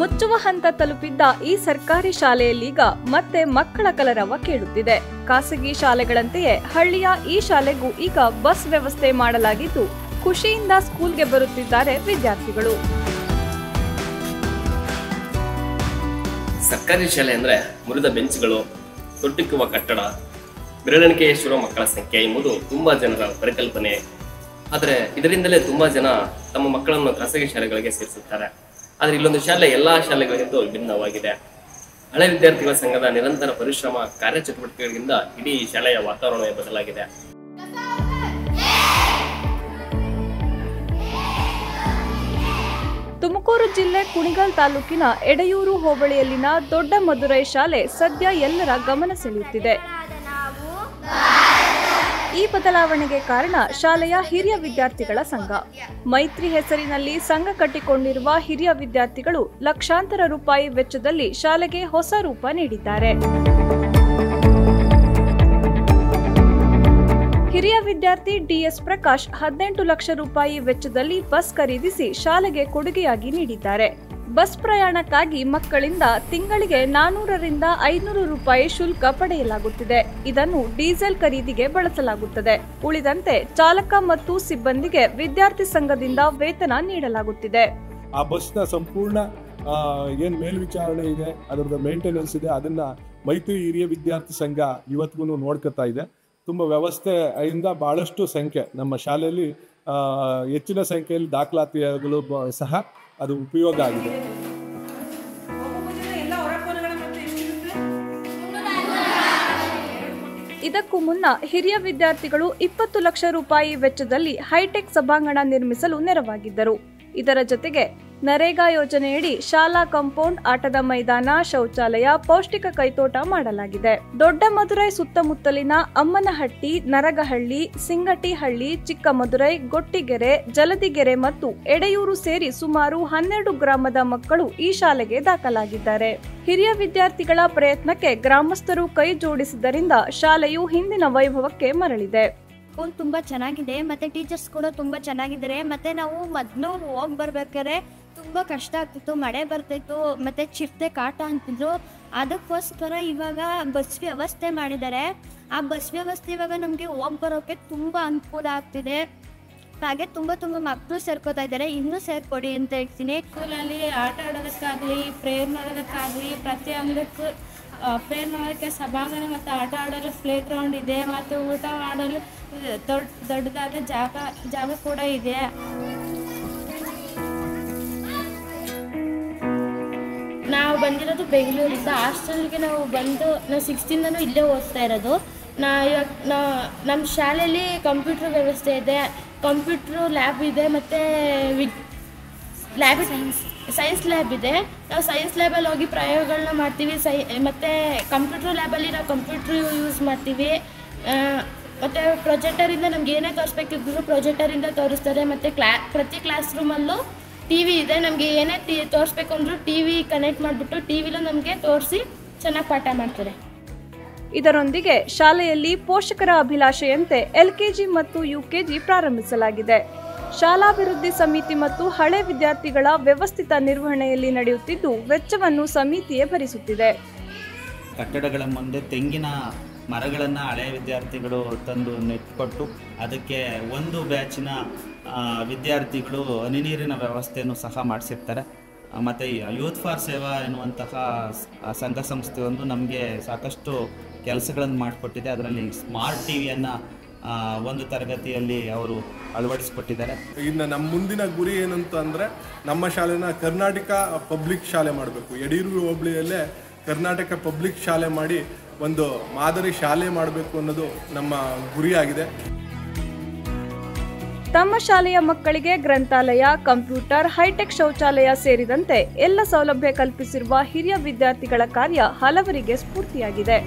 ಮುಚ್ಚುವ ಹಂತ ತಲುಪಿದ್ದ ಈ ಸರ್ಕಾರಿ ಶಾಲೆಯಲ್ಲೀಗ ಮತ್ತೆ ಮಕ್ಕಳ ಕಲರವ ಕೇಳುತ್ತಿದೆ. ಖಾಸಗಿ ಶಾಲೆಗಳಂತೆಯೇ ಹಳ್ಳಿಯ ಈ ಶಾಲೆಗೂ ಈಗ ಬಸ್ ವ್ಯವಸ್ಥೆ ಮಾಡಲಾಗಿದ್ದು ಖುಷಿಯಿಂದ ಸ್ಕೂಲ್ಗೆ ಬರುತ್ತಿದ್ದಾರೆ ವಿದ್ಯಾರ್ಥಿಗಳು. ಸರ್ಕಾರಿ ಶಾಲೆ ಅಂದ್ರೆ ಮುರಿದ ಬೆಂಚ್ಗಳು, ತೊಟ್ಟಿಕ್ಕುವ ಕಟ್ಟಡ, ಬೆರಳೆಣಿಕೆಯಷ್ಟಿರುವ ಮಕ್ಕಳ ಸಂಖ್ಯೆ ಎಂಬುದು ತುಂಬಾ ಜನರ ಪರಿಕಲ್ಪನೆ. ಆದರೆ ಇದರಿಂದಲೇ ತುಂಬಾ ಜನ ತಮ್ಮ ಮಕ್ಕಳನ್ನು ಖಾಸಗಿ ಶಾಲೆಗಳಿಗೆ ಸೇರಿಸುತ್ತಾರೆ. ಆದರೆ ಇಲ್ಲೊಂದು ಶಾಲೆ ಎಲ್ಲಾ ಶಾಲೆಗಳಿಗಿಂತ ಭಿನ್ನವಾಗಿದೆ. ಹಳೆ ವಿದ್ಯಾರ್ಥಿಗಳ ಸಂಘದ ನಿರಂತರ ಪರಿಶ್ರಮ, ಕಾರ್ಯಚಟುವಟಿಕೆಗಳಿಂದ ಇಡೀ ಶಾಲೆಯ ವಾತಾವರಣವೇ ಬದಲಾಗಿದೆ. ತುಮಕೂರು ಜಿಲ್ಲೆ ಕುಣಿಗಲ್ ತಾಲೂಕಿನ ಎಡೆಯೂರು ಹೋಬಳಿಯಲ್ಲಿನ ದೊಡ್ಡ ಮಧುರೈ ಶಾಲೆ ಸದ್ಯ ಎಲ್ಲರ ಗಮನ ಸೆಳೆಯುತ್ತಿದೆ. ಈ ಬದಲಾವಣೆಗೆ ಕಾರಣ ಶಾಲೆಯ ಹಿರಿಯ ವಿದ್ಯಾರ್ಥಿಗಳ ಸಂಘ. ಮೈತ್ರಿ ಹೆಸರಿನಲ್ಲಿ ಸಂಘ ಕಟ್ಟಿಕೊಂಡಿರುವ ಹಿರಿಯ ವಿದ್ಯಾರ್ಥಿಗಳು ಲಕ್ಷಾಂತರ ರೂಪಾಯಿ ವೆಚ್ಚದಲ್ಲಿ ಶಾಲೆಗೆ ಹೊಸ ರೂಪ ನೀಡಿದ್ದಾರೆ. ಹಿರಿಯ ವಿದ್ಯಾರ್ಥಿ ಡಿಎಸ್ ಪ್ರಕಾಶ್ 18 ಲಕ್ಷ ರೂಪಾಯಿ ವೆಚ್ಚದಲ್ಲಿ ಬಸ್ ಖರೀದಿಸಿ ಶಾಲೆಗೆ ಕೊಡುಗೆಯಾಗಿ ನೀಡಿದ್ದಾರೆ. ಬಸ್ ಪ್ರಯಾಣಕ್ಕಾಗಿ ಮಕ್ಕಳಿಂದ ತಿಂಗಳಿಗೆ 400 ರಿಂದ 500 ರೂಪಾಯಿ ಶುಲ್ಕ ಪಡೆಯಲಾಗುತ್ತಿದೆ. ಇದನ್ನು ಡೀಸೆಲ್ ಖರೀದಿಗೆ ಬಳಸಲಾಗುತ್ತದೆ. ಉಳಿದಂತೆ ಚಾಲಕ ಮತ್ತು ಸಿಬ್ಬಂದಿಗೆ ವಿದ್ಯಾರ್ಥಿ ಸಂಘದಿಂದ ವೇತನ ನೀಡಲಾಗುತ್ತಿದೆ. ಆ ಬಸ್ನ ಸಂಪೂರ್ಣ ಏನ್ ಮೇಲ್ವಿಚಾರಣೆ ಇದೆ, ಅದರದ ಮೇಂಟೆನೆನ್ಸ್ ಇದೆ, ಅದನ್ನ ಮೈತ್ರಿ ಹಿರಿಯ ವಿದ್ಯಾರ್ಥಿ ಸಂಘ ಇವತ್ತಿಗೂ ನೋಡ್ಕೊತಾ ಇದೆ. ತುಂಬ ವ್ಯವಸ್ಥೆಯಿಂದ ಬಹಳಷ್ಟು ಸಂಖ್ಯೆ ನಮ್ಮ ಶಾಲೆಯಲ್ಲಿ ಹೆಚ್ಚಿನ ಸಂಖ್ಯೆಯಲ್ಲಿ ದಾಖಲಾತಿಗಳು ಸಹ ಅದು ಉಪಯೋಗ ಆಗಿದೆ. ಇದಕ್ಕೂ ಮುನ್ನ ಹಿರಿಯ ವಿದ್ಯಾರ್ಥಿಗಳು 20 ಲಕ್ಷ ರೂಪಾಯಿ ವೆಚ್ಚದಲ್ಲಿ ಹೈಟೆಕ್ ಸಭಾಂಗಣ ನಿರ್ಮಿಸಲು ನೆರವಾಗಿದ್ದರು. ಇದರ ಜೊತೆಗೆ ನರೇಗಾ ಯೋಜನೆಯಡಿ ಶಾಲಾ ಕಾಂಪೌಂಡ್, ಆಟದ ಮೈದಾನ, ಶೌಚಾಲಯ, ಪೌಷ್ಟಿಕ ಕೈತೋಟ ಮಾಡಲಾಗಿದೆ. ದೊಡ್ಡ ಮಧುರೈ ಸುತ್ತಮುತ್ತಲಿನ ಅಮ್ಮನಹಟ್ಟಿ, ನರಗಹಳ್ಳಿ, ಸಿಂಗಟಿಹಳ್ಳಿ, ಚಿಕ್ಕಮಧುರೈ, ಗೊಟ್ಟಿಗೆರೆ, ಜಲದಿಗೆರೆ ಮತ್ತು ಎಡೆಯೂರು ಸೇರಿ ಸುಮಾರು 12 ಗ್ರಾಮದ ಮಕ್ಕಳು ಈ ಶಾಲೆಗೆ ದಾಖಲಾಗಿದ್ದಾರೆ. ಹಿರಿಯ ವಿದ್ಯಾರ್ಥಿಗಳ ಪ್ರಯತ್ನಕ್ಕೆ ಗ್ರಾಮಸ್ಥರು ಕೈ ಜೋಡಿಸಿದ್ದರಿಂದ ಶಾಲೆಯು ಹಿಂದಿನ ವೈಭವಕ್ಕೆ ಮರಳಿದೆ. ಸ್ಕೂಲ್ ತುಂಬಾ ಚೆನ್ನಾಗಿದೆ, ಮತ್ತೆ ಟೀಚರ್ಸ್ ಕೂಡ ತುಂಬಾ ಚೆನ್ನಾಗಿದ್ದಾರೆ. ಮತ್ತೆ ನಾವು ಮೊದಲು ಹೋಗಿ ಬರ್ಬೇಕಾದ್ರೆ ತುಂಬಾ ಕಷ್ಟ ಆಗ್ತಿತ್ತು, ಮಳೆ ಬರ್ತಿತ್ತು, ಮತ್ತೆ ಚಿರತೆ ಕಾಟ ಅಂತಿದ್ರು. ಅದಕ್ಕೋಸ್ಕರ ಇವಾಗ ಬಸ್ ವ್ಯವಸ್ಥೆ ಮಾಡಿದ್ದಾರೆ. ಆ ಬಸ್ ವ್ಯವಸ್ಥೆ ಇವಾಗ ನಮಗೆ ಹೋಗಿ ಬರೋಕೆ ತುಂಬಾ ಅನುಕೂಲ ಆಗ್ತಿದೆ. ಹಾಗೆ ತುಂಬಾ ಮಕ್ಕಳು ಸೇರ್ಕೋತಾ ಇದ್ದಾರೆ. ಇನ್ನೂ ಸೇರ್ಕೊಡಿ ಅಂತ ಹೇಳ್ತೀನಿ. ಸ್ಕೂಲಲ್ಲಿ ಆಟ ಆಡೋದಕ್ಕಾಗಲಿ, ಪ್ರೇಯರ್ ಮಾಡೋದಕ್ಕಾಗಲಿ, ಪ್ರತಿಯೊಂದಕ್ಕೂ ಪ್ರೇಯರ್ ಮಾಡೋಕ್ಕೆ ಸಭಾಂಗಣ ಮತ್ತು ಆಟ ಆಡಲು ಪ್ಲೇ ಗ್ರೌಂಡ್ ಇದೆ, ಮತ್ತು ಊಟ ಮಾಡಲು ದೊಡ್ಡದಾದ ಜಾಗ ಕೂಡ ಇದೆ. ನಾವು ಬಂದಿರೋದು ಬೆಂಗಳೂರಿಂದ. ಹಾಸ್ಟೆಲ್ಗೆ ನಾವು 6th ಇಲ್ಲೇ ಓದ್ತಾ ಇರೋದು. ನಮ್ಮ ಶಾಲೆಯಲ್ಲಿ ಕಂಪ್ಯೂಟರ್ ವ್ಯವಸ್ಥೆ ಇದೆ, ಕಂಪ್ಯೂಟ್ರು ಲ್ಯಾಬ್ ಇದೆ, ಮತ್ತು ಸೈನ್ಸ್ ಲ್ಯಾಬ್ ಇದೆ. ನಾವು ಸೈನ್ಸ್ ಲ್ಯಾಬಲ್ಲಿ ಹೋಗಿ ಪ್ರಯೋಗಗಳನ್ನ ಮಾಡ್ತೀವಿ. ಮತ್ತು ಕಂಪ್ಯೂಟರ್ ಲ್ಯಾಬಲ್ಲಿ ನಾವು ಕಂಪ್ಯೂಟ್ರ್ ಯೂಸ್ ಮಾಡ್ತೀವಿ. ಮತ್ತು ಪ್ರೊಜೆಕ್ಟರಿಂದ ನಮ್ಗೆ ಏನೇ ತೋರಿಸ್ಬೇಕಿದ್ರು ಪ್ರೊಜೆಕ್ಟರಿಂದ ತೋರಿಸ್ತಾರೆ. ಮತ್ತು ಪ್ರತಿ ಕ್ಲಾಸ್ ರೂಮಲ್ಲೂ TV ಇದೆ. ನಮಗೆ ಏನೇ ತೋರಿಸ್ಬೇಕು ಅಂದರೂ TV ಕನೆಕ್ಟ್ ಮಾಡಿಬಿಟ್ಟು TVಲೂ ನಮಗೆ ತೋರಿಸಿ ಚೆನ್ನಾಗಿ ಪಾಠ ಮಾಡ್ತಾರೆ. ಇದರೊಂದಿಗೆ ಶಾಲೆಯಲ್ಲಿ ಪೋಷಕರ ಅಭಿಲಾಷೆಯಂತೆ LKG ಮತ್ತು UKG ಪ್ರಾರಂಭಿಸಲಾಗಿದೆ. ಶಾಲಾಭಿವೃದ್ಧಿ ಸಮಿತಿ ಮತ್ತು ಹಳೆ ವಿದ್ಯಾರ್ಥಿಗಳ ವ್ಯವಸ್ಥಿತ ನಿರ್ವಹಣೆಯಲ್ಲಿ ನಡೆಯುತ್ತಿದ್ದು ವೆಚ್ಚವನ್ನು ಸಮಿತಿಯೇ ಭರಿಸುತ್ತಿದೆ. ಕಟ್ಟಡಗಳ ಮುಂದೆ ತೆಂಗಿನ ಮರಗಳನ್ನು ಹಳೆಯ ವಿದ್ಯಾರ್ಥಿಗಳು ತಂದು ನೆಟ್ಕೊಟ್ಟು ಅದಕ್ಕೆ ಒಂದು ಬ್ಯಾಚಿನ ವಿದ್ಯಾರ್ಥಿಗಳು ಹನಿ ನೀರಿನ ವ್ಯವಸ್ಥೆಯನ್ನು ಸಹ ಮಾಡಿಸಿರ್ತಾರೆ. ಮತ್ತು ಯೂತ್ ಫಾರ್ ಸೇವಾ ಎನ್ನುವಂತಹ ಸಂಘ ಸಂಸ್ಥೆಯೊಂದು ನಮಗೆ ಸಾಕಷ್ಟು ಕೆಲಸಗಳನ್ನು ಮಾಡಿಕೊಟ್ಟಿದೆ. ಅದರಲ್ಲಿ ಸ್ಮಾರ್ಟ್ ಟಿವಿಯನ್ನು ಒಂದು ತರಗತಿಯಲ್ಲಿ ಅವರು ಅಳವಡಿಸಿಕೊಟ್ಟಿದ್ದಾರೆ. ಇನ್ನು ನಮ್ಮ ಮುಂದಿನ ಗುರಿ ಏನಂತ ಅಂದರೆ ನಮ್ಮ ಶಾಲೆನ ಕರ್ನಾಟಕ ಪಬ್ಲಿಕ್ ಶಾಲೆ ಮಾಡಬೇಕು. ಎಡೆಯೂರು ಹೋಬಳಿಯಲ್ಲೇ ಕರ್ನಾಟಕ ಪಬ್ಲಿಕ್ ಶಾಲೆ ಮಾಡಿ ಒಂದು ಮಾದರಿ ಶಾಲೆ ಮಾಡಬೇಕು ಅನ್ನೋದು ನಮ್ಮ ಗುರಿಯಾಗಿದೆ. ತಮ್ಮ ಶಾಲೆಯ ಮಕ್ಕಳಿಗೆ ಗ್ರಂಥಾಲಯ, ಕಂಪ್ಯೂಟರ್, ಹೈಟೆಕ್ ಶೌಚಾಲಯ ಸೇರಿದಂತೆ ಎಲ್ಲ ಸೌಲಭ್ಯ ಕಲ್ಪಿಸಿರುವ ಹಿರಿಯ ವಿದ್ಯಾರ್ಥಿಗಳ ಕಾರ್ಯ ಹಲವರಿಗೆ ಸ್ಫೂರ್ತಿಯಾಗಿದೆ.